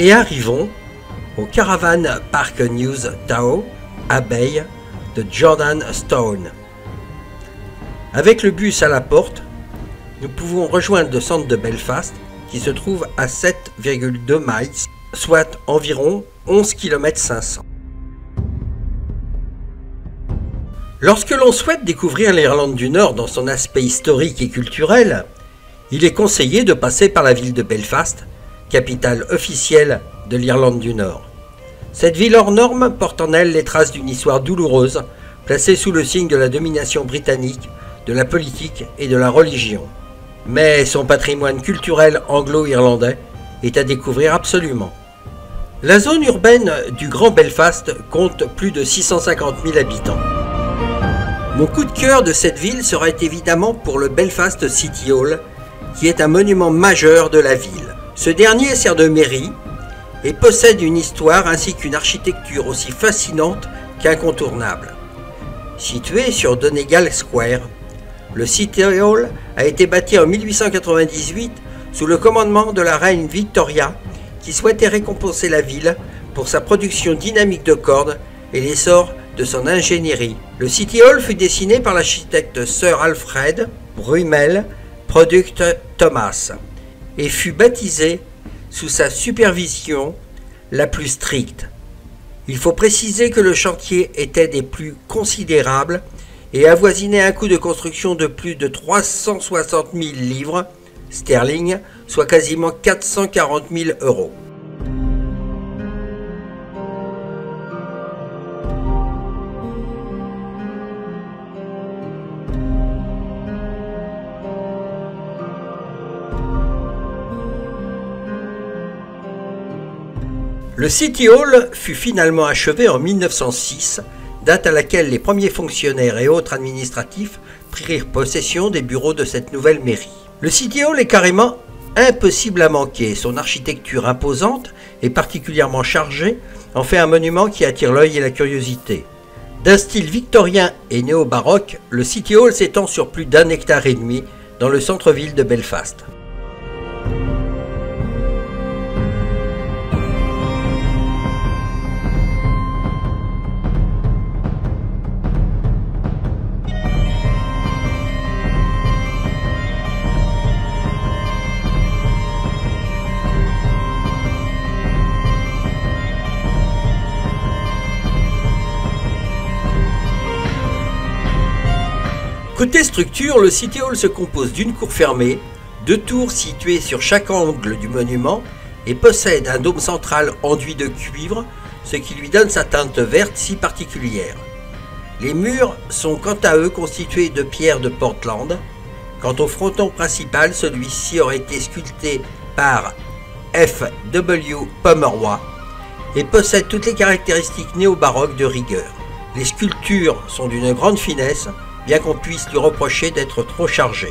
Et arrivons au Caravan Park News Tao Abbey de Jordan Stone. Avec le bus à la porte, nous pouvons rejoindre le centre de Belfast qui se trouve à 7,2 miles, soit environ 11 km 500. Lorsque l'on souhaite découvrir l'Irlande du Nord dans son aspect historique et culturel, il est conseillé de passer par la ville de Belfast, capitale officielle de l'Irlande du Nord. Cette ville hors norme porte en elle les traces d'une histoire douloureuse, placée sous le signe de la domination britannique, de la politique et de la religion. Mais son patrimoine culturel anglo-irlandais est à découvrir absolument. La zone urbaine du Grand Belfast compte plus de 650 000 habitants. Mon coup de cœur de cette ville sera évidemment pour le Belfast City Hall, qui est un monument majeur de la ville. Ce dernier sert de mairie et possède une histoire ainsi qu'une architecture aussi fascinante qu'incontournable. Situé sur Donegal Square, le City Hall a été bâti en 1898 sous le commandement de la reine Victoria, qui souhaitait récompenser la ville pour sa production dynamique de cordes et l'essor de son ingénierie. Le City Hall fut dessiné par l'architecte Sir Alfred Brummel Product Thomas et fut baptisé sous sa supervision la plus stricte. Il faut préciser que le chantier était des plus considérables et avoisinait un coût de construction de plus de 360 000 livres sterling, soit quasiment 440 000 euros. Le City Hall fut finalement achevé en 1906, date à laquelle les premiers fonctionnaires et autres administratifs prirent possession des bureaux de cette nouvelle mairie. Le City Hall est carrément impossible à manquer. Son architecture imposante et particulièrement chargée en fait un monument qui attire l'œil et la curiosité. D'un style victorien et néo-baroque, le City Hall s'étend sur plus d'1,5 hectare dans le centre-ville de Belfast. Côté structure, le City Hall se compose d'une cour fermée, 2 tours situées sur chaque angle du monument et possède un dôme central enduit de cuivre, ce qui lui donne sa teinte verte si particulière. Les murs sont quant à eux constitués de pierres de Portland. Quant au fronton principal, celui-ci aurait été sculpté par F.W. Pomeroy et possède toutes les caractéristiques néo-baroques de rigueur. Les sculptures sont d'une grande finesse, bien qu'on puisse lui reprocher d'être trop chargé.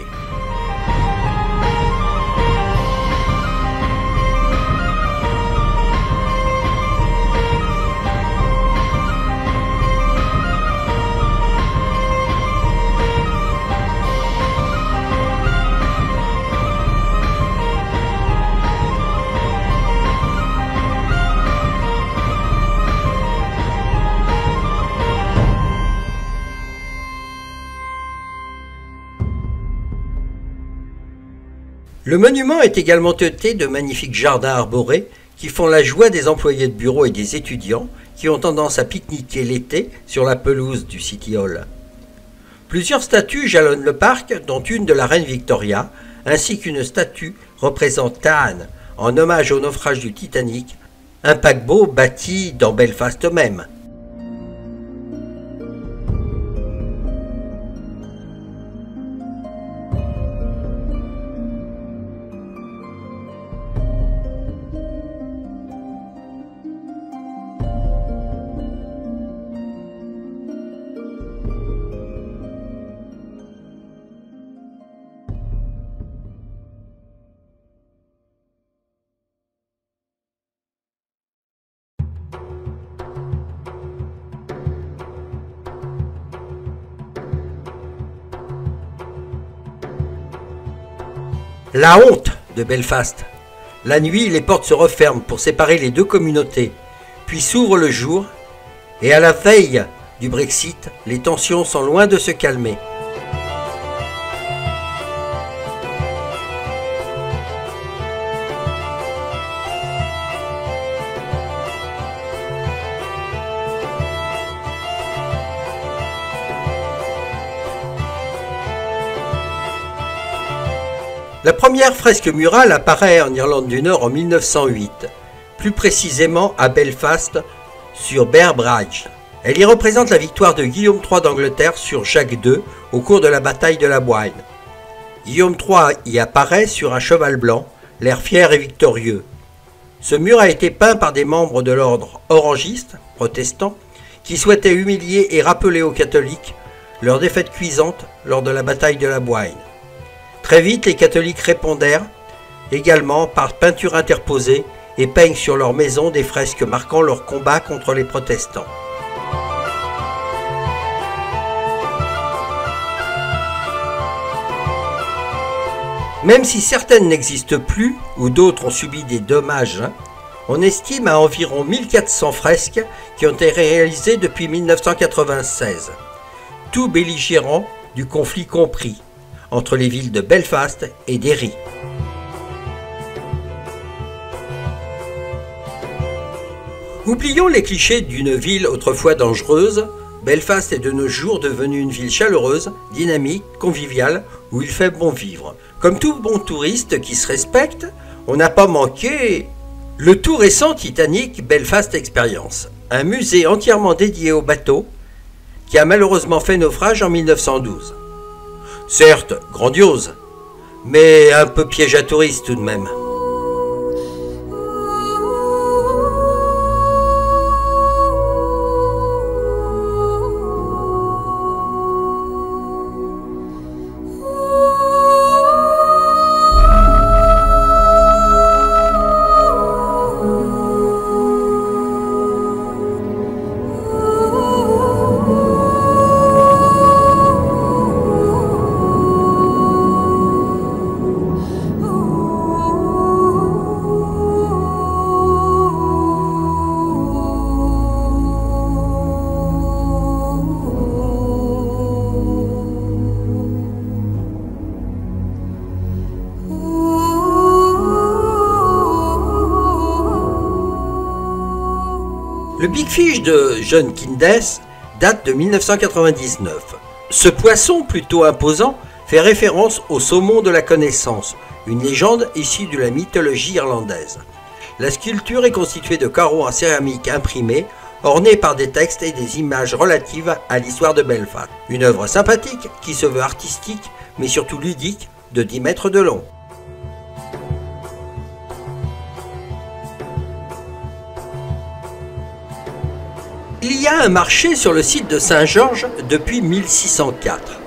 Le monument est également doté de magnifiques jardins arborés qui font la joie des employés de bureau et des étudiants qui ont tendance à pique-niquer l'été sur la pelouse du City Hall. Plusieurs statues jalonnent le parc, dont une de la reine Victoria, ainsi qu'une statue représentant Anne, en hommage au naufrage du Titanic, un paquebot bâti dans Belfast même. La honte de Belfast, La nuit, les portes se referment pour séparer les deux communautés, puis s'ouvre le jour, et à la veille du Brexit, les tensions sont loin de se calmer. La première fresque murale apparaît en Irlande du Nord en 1908, plus précisément à Belfast, sur Bear Bridge. Elle y représente la victoire de Guillaume III d'Angleterre sur Jacques II au cours de la bataille de la Boyne. Guillaume III y apparaît sur un cheval blanc, l'air fier et victorieux. Ce mur a été peint par des membres de l'ordre orangiste, protestant, qui souhaitaient humilier et rappeler aux catholiques leur défaite cuisante lors de la bataille de la Boyne. Très vite, les catholiques répondèrent également par peinture interposée et peignent sur leur maison des fresques marquant leur combat contre les protestants. Même si certaines n'existent plus ou d'autres ont subi des dommages, on estime à environ 1400 fresques qui ont été réalisées depuis 1996, tout belligérants du conflit compris, entre les villes de Belfast et Derry. Oublions les clichés d'une ville autrefois dangereuse. Belfast est de nos jours devenue une ville chaleureuse, dynamique, conviviale, où il fait bon vivre. Comme tout bon touriste qui se respecte, on n'a pas manqué le tout récent Titanic Belfast Experience, un musée entièrement dédié au bateau qui a malheureusement fait naufrage en 1912. Certes, grandiose, mais un peu piège à touristes tout de même. Le Big Fish de John Kindes date de 1999. Ce poisson plutôt imposant fait référence au saumon de la connaissance, une légende issue de la mythologie irlandaise. La sculpture est constituée de carreaux en céramique imprimés, ornés par des textes et des images relatives à l'histoire de Belfast. Une œuvre sympathique qui se veut artistique, mais surtout ludique, de 10 mètres de long. Il y a un marché sur le site de Saint-Georges depuis 1604.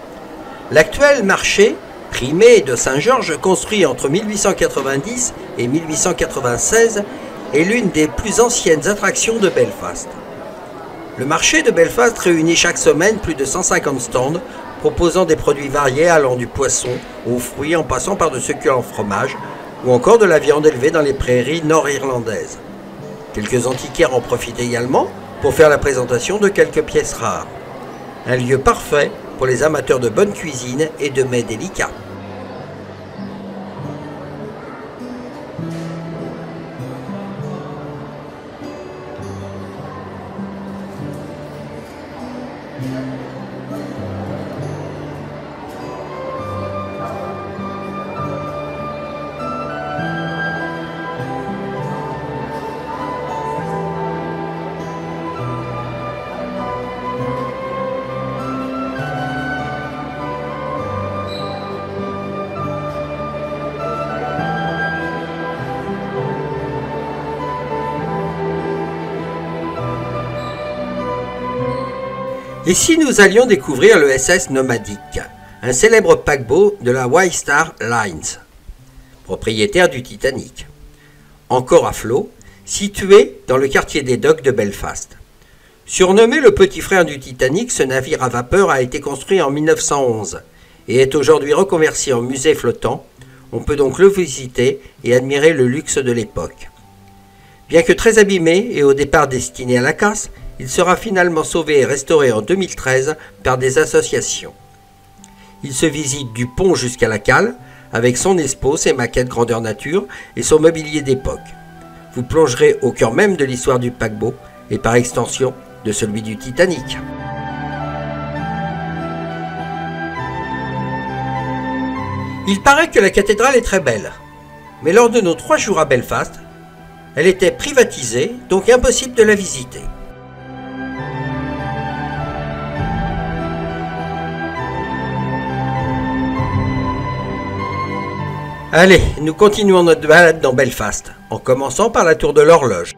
L'actuel marché, primé de Saint-Georges, construit entre 1890 et 1896, est l'une des plus anciennes attractions de Belfast. Le marché de Belfast réunit chaque semaine plus de 150 stands proposant des produits variés allant du poisson aux fruits en passant par de succulents fromages ou encore de la viande élevée dans les prairies nord-irlandaises. Quelques antiquaires en profitent également pour faire la présentation de quelques pièces rares. Un lieu parfait pour les amateurs de bonne cuisine et de mets délicats. Et si nous allions découvrir le SS Nomadic, un célèbre paquebot de la White Star Lines, propriétaire du Titanic, encore à flot, situé dans le quartier des docks de Belfast. Surnommé le petit frère du Titanic, ce navire à vapeur a été construit en 1911 et est aujourd'hui reconverti en musée flottant On peut donc le visiter et admirer le luxe de l'époque. Bien que très abîmé et au départ destiné à la casse, il sera finalement sauvé et restauré en 2013 par des associations. Il se visite du pont jusqu'à la cale, avec son expo, ses maquettes grandeur nature et son mobilier d'époque. Vous plongerez au cœur même de l'histoire du paquebot et par extension de celui du Titanic. Il paraît que la cathédrale est très belle, mais lors de nos 3 jours à Belfast, elle était privatisée, donc impossible de la visiter. Allez, nous continuons notre balade dans Belfast, en commençant par la tour de l'horloge.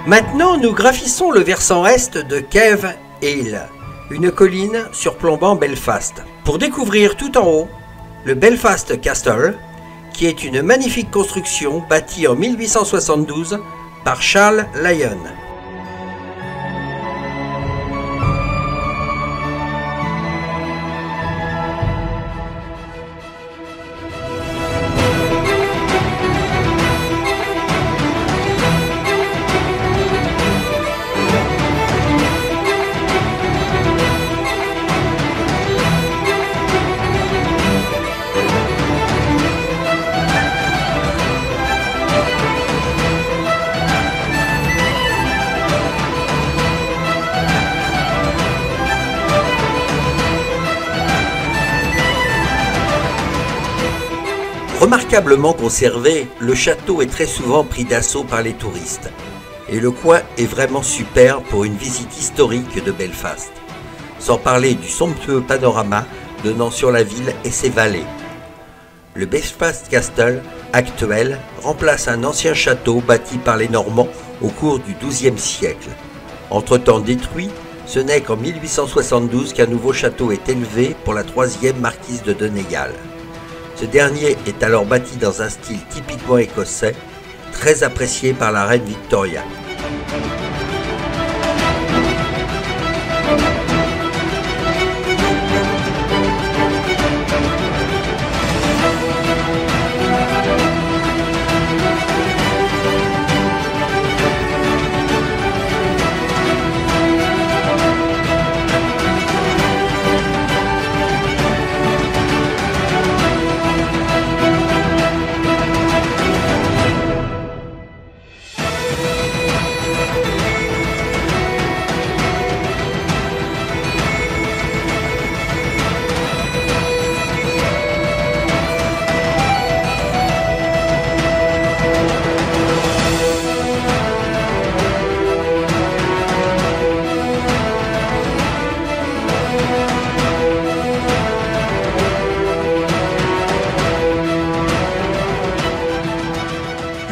Maintenant, nous gravissons le versant est de Cave Hill, une colline surplombant Belfast, pour découvrir tout en haut le Belfast Castle, qui est une magnifique construction bâtie en 1872 par Charles Lyon. Remarquablement conservé, le château est très souvent pris d'assaut par les touristes. Et le coin est vraiment super pour une visite historique de Belfast. Sans parler du somptueux panorama donnant sur la ville et ses vallées. Le Belfast Castle actuel remplace un ancien château bâti par les Normands au cours du XIIe siècle. Entre-temps détruit, ce n'est qu'en 1872 qu'un nouveau château est élevé pour la 3e marquise de Donegal. Ce dernier est alors bâti dans un style typiquement écossais, très apprécié par la reine Victoria.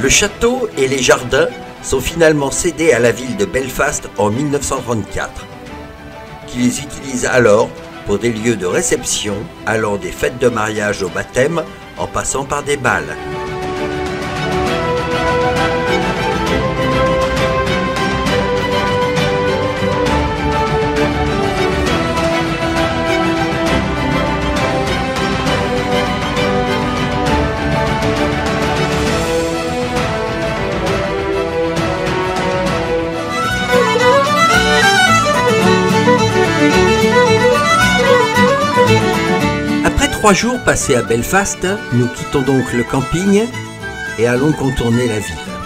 Le château et les jardins sont finalement cédés à la ville de Belfast en 1934, qui les utilise alors pour des lieux de réception allant des fêtes de mariage au baptême en passant par des bals. 3 jours passés à Belfast, nous quittons donc le camping et allons contourner la ville.